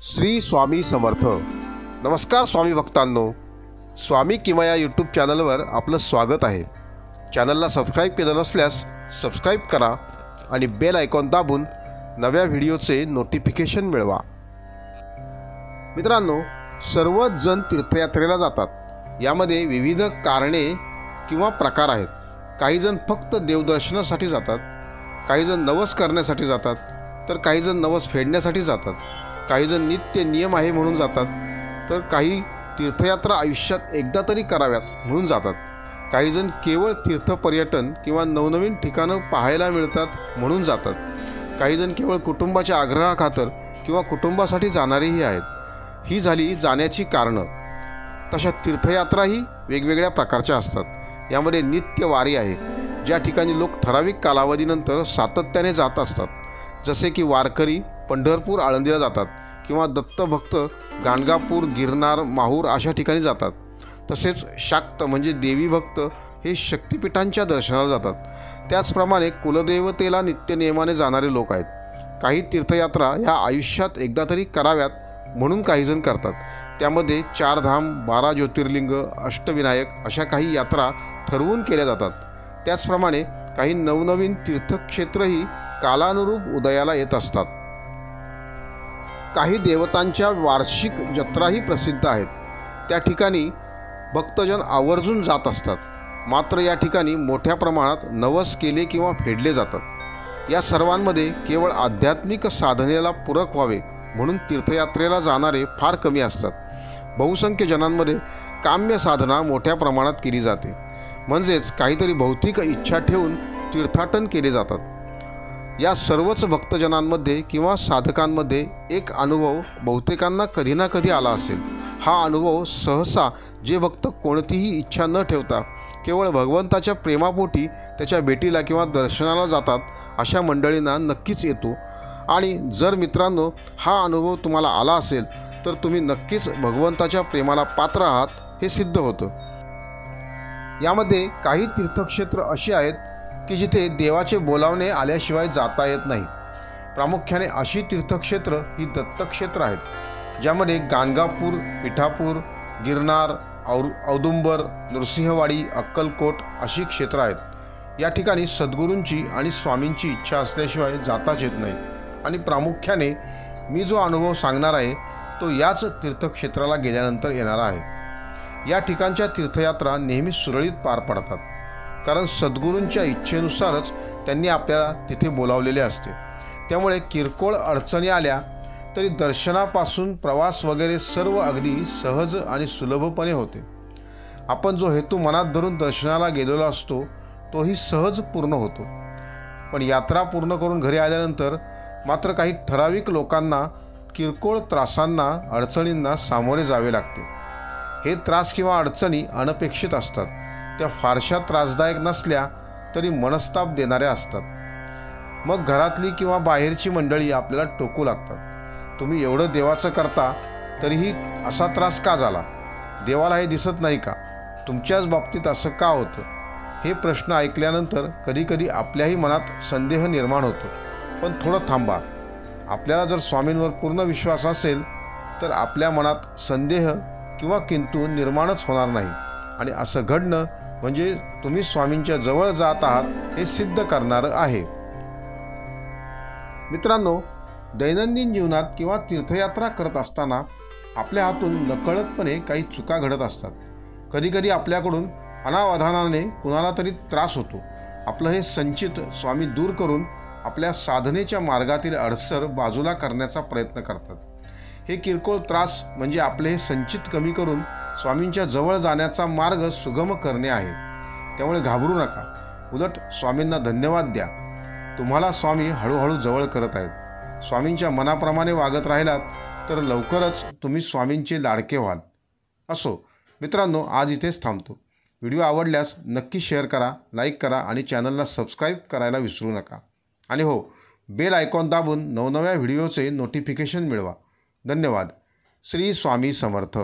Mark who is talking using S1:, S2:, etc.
S1: श्री स्वामी समर्थ। नमस्कार स्वामी भक्तांनो, स्वामी किमया यूट्यूब चॅनलवर आपलं स्वागत आहे। चॅनलला सबस्क्राईब केलं नसल्यास सबस्क्राईब करा आणि बेल आयकॉन दाबून नव्या व्हिडिओचे नोटिफिकेशन मिळवा। मित्रांनो, सर्वच जण तीर्थयात्रेला जातात। यामध्ये विविध कारणे किंवा प्रकार आहेत। काही जण फक्त देवदर्शनासाठी जातात, काही जण नवस करण्यासाठी जातात, तर काही जण नवस फेडण्यासाठी जातात, काही जण नित्य नियम आहे म्हणून जातात, तर काही तीर्थयात्रा आयुष्यात एकदा तरी कराव्यात म्हणून जातात, काही जण केवळ तीर्थ पर्यटन किंवा नवनवीन ठिकाणं पाहायला मिळतात म्हणून जातात, काही जण केवळ कुटुंबाच्या आग्रहाखातर किंवा कुटुंबासाठी जाणारेही आहेत। ही झाली जाण्याची कारणं। तशा तीर्थयात्राही वेगवेगळ्या प्रकारच्या असतात। यामध्ये नित्य वारी आहे, ज्या ठिकाणी लोक ठराविक कालावधीनंतर सातत्याने जात असतात, जसे की वारकरी पंढरपूर आळंदीला जातात किंवा दत्तभक्त गाणगापूर गिरनार माहूर अशा ठिकाणी जातात। तसेच शाक्त म्हणजे देवी भक्त हे शक्तिपीठांच्या दर्शनाला जातात। त्याचप्रमाणे कुलदेवतेला नित्यनियमाने जाणारे लोक आहेत। काही तीर्थयात्रा ह्या आयुष्यात एकदा तरी कराव्यात म्हणून काहीजण करतात। त्यामध्ये 4 धाम, 12 ज्योतिर्लिंग, अष्टविनायक अशा काही यात्रा ठरवून केल्या जातात। त्याचप्रमाणे काही नवनवीन तीर्थक्षेत्रही कालानुरूप उदयाला येत असतात। काही देवतांच्या वार्षिक जत्राही प्रसिद्ध आहेत। त्या ठिकाणी भक्तजन आवर्जून जात असतात। मात्र या ठिकाणी मोठ्या प्रमाणात नवस केले किंवा फेडले जातात। या सर्वांमध्ये केवळ आध्यात्मिक साधनेला पूरक व्हावे म्हणून तीर्थयात्रेला जाणारे फार कमी असतात। बहुसंख्य जनांमध्ये काम्य साधना मोठ्या प्रमाणात केली जाते, म्हणजेच काहीतरी भौतिक इच्छा ठेवून तीर्थाटन केले जातात। या सर्वच भक्तजनांमध्ये किंवा साधकांमध्ये एक अनुभव बहुतेकांना कधी ना कधी आला असेल। हा अनुभव सहसा जे भक्त कोणतीही इच्छा न ठेवता केवळ भगवंताच्या प्रेमापोटी त्याच्या भेटीला किंवा दर्शनाला जातात अशा मंडळींना नक्कीच येतो। आणि जर मित्रांनो हा अनुभव तुम्हाला आला असेल तर तुम्ही नक्कीच भगवंताच्या प्रेमाला पात्र आहात हे सिद्ध होतं। यामध्ये काही तीर्थक्षेत्र अशी आहेत की जिथे देवाचे बोलावणे आल्याशिवाय जाता येत नाही। प्रामुख्याने अशी तीर्थक्षेत्र ही दत्तक्षेत्र आहेत, ज्यामध्ये गाणगापूर, पिठापूर, गिरनार, औदुंबर, नृसिंहवाडी, अक्कलकोट अशी क्षेत्र आहेत। या ठिकाणी सद्गुरूंची आणि स्वामींची इच्छा असल्याशिवाय जाताच येत नाही। आणि प्रामुख्याने मी जो अनुभव सांगणार आहे तो याच तीर्थक्षेत्राला गेल्यानंतर येणारा आहे। या ठिकाणच्या तीर्थयात्रा नेहमी सुरळीत पार पडतात, कारण सद्गुरूंच्या इच्छेनुसारच त्यांनी आपल्याला तिथे बोलावलेले असते। त्यामुळे किरकोळ अडचणी आल्या तरी दर्शनापासून प्रवास वगैरे सर्व अगदी सहज आणि सुलभपणे होते। आपण जो हेतू मनात धरून दर्शनाला गेलेलो असतो तोही सहज पूर्ण होतो। पण यात्रा पूर्ण करून घरी आल्यानंतर मात्र काही ठराविक लोकांना किरकोळ त्रासांना, अडचणींना सामोरे जावे लागते। हे त्रास किंवा अडचणी अनपेक्षित असतात, त्या फारशा त्रासदायक नसल्या तरी मनस्ताप देणाऱ्या असतात। मग घरातली किंवा बाहेरची मंडळी आपल्याला टोकू लागतात, तुम्ही एवढं देवाचं करता तरीही असा त्रास का झाला? देवाला हे दिसत नाही का? तुमच्याच बाबतीत असं का होतं? हे प्रश्न ऐकल्यानंतर कधीकधी आपल्याही मनात संदेह निर्माण होतो। पण थोडं थांबा, आपल्याला जर स्वामींवर पूर्ण विश्वास असेल तर आपल्या मनात संदेह किंवा किंतु निर्माणच होणार नाही। आणि असं घडणं म्हणजे तुम्ही स्वामींच्या जवळ जात आहात हे सिद्ध करणारं आहे। मित्रांनो, दैनंदिन जीवनात किंवा तीर्थयात्रा करत असताना आपल्या हातून नकळतपणे काही चुका घडत असतात। कधीकधी आपल्याकडून अनावधानाने कुणाला तरी त्रास होतो। आपलं हे संचित स्वामी दूर करून आपल्या साधनेच्या मार्गातील अडसर बाजूला करण्याचा प्रयत्न करतात। हे किरकोळ त्रास म्हणजे आपले हे संचित कमी करून स्वामींच्या जवळ जाण्याचा मार्ग सुगम करणे आहे। त्यामुळे घाबरू नका, उलट स्वामींना धन्यवाद द्या। तुम्हाला स्वामी हळूहळू जवळ करत आहेत। स्वामींच्या मनाप्रमाणे वागत राहिलात तर लवकरच तुम्ही स्वामींचे लाडके व्हाल। असो मित्रांनो, आज इथेच थांबतो। व्हिडिओ आवडल्यास नक्की शेअर करा, लाईक करा आणि चॅनलला सबस्क्राईब करायला विसरू नका। आणि हो, बेल आयकॉन दाबून नवनव्या व्हिडिओचे नोटिफिकेशन मिळवा। धन्यवाद। श्री स्वामी समर्थ।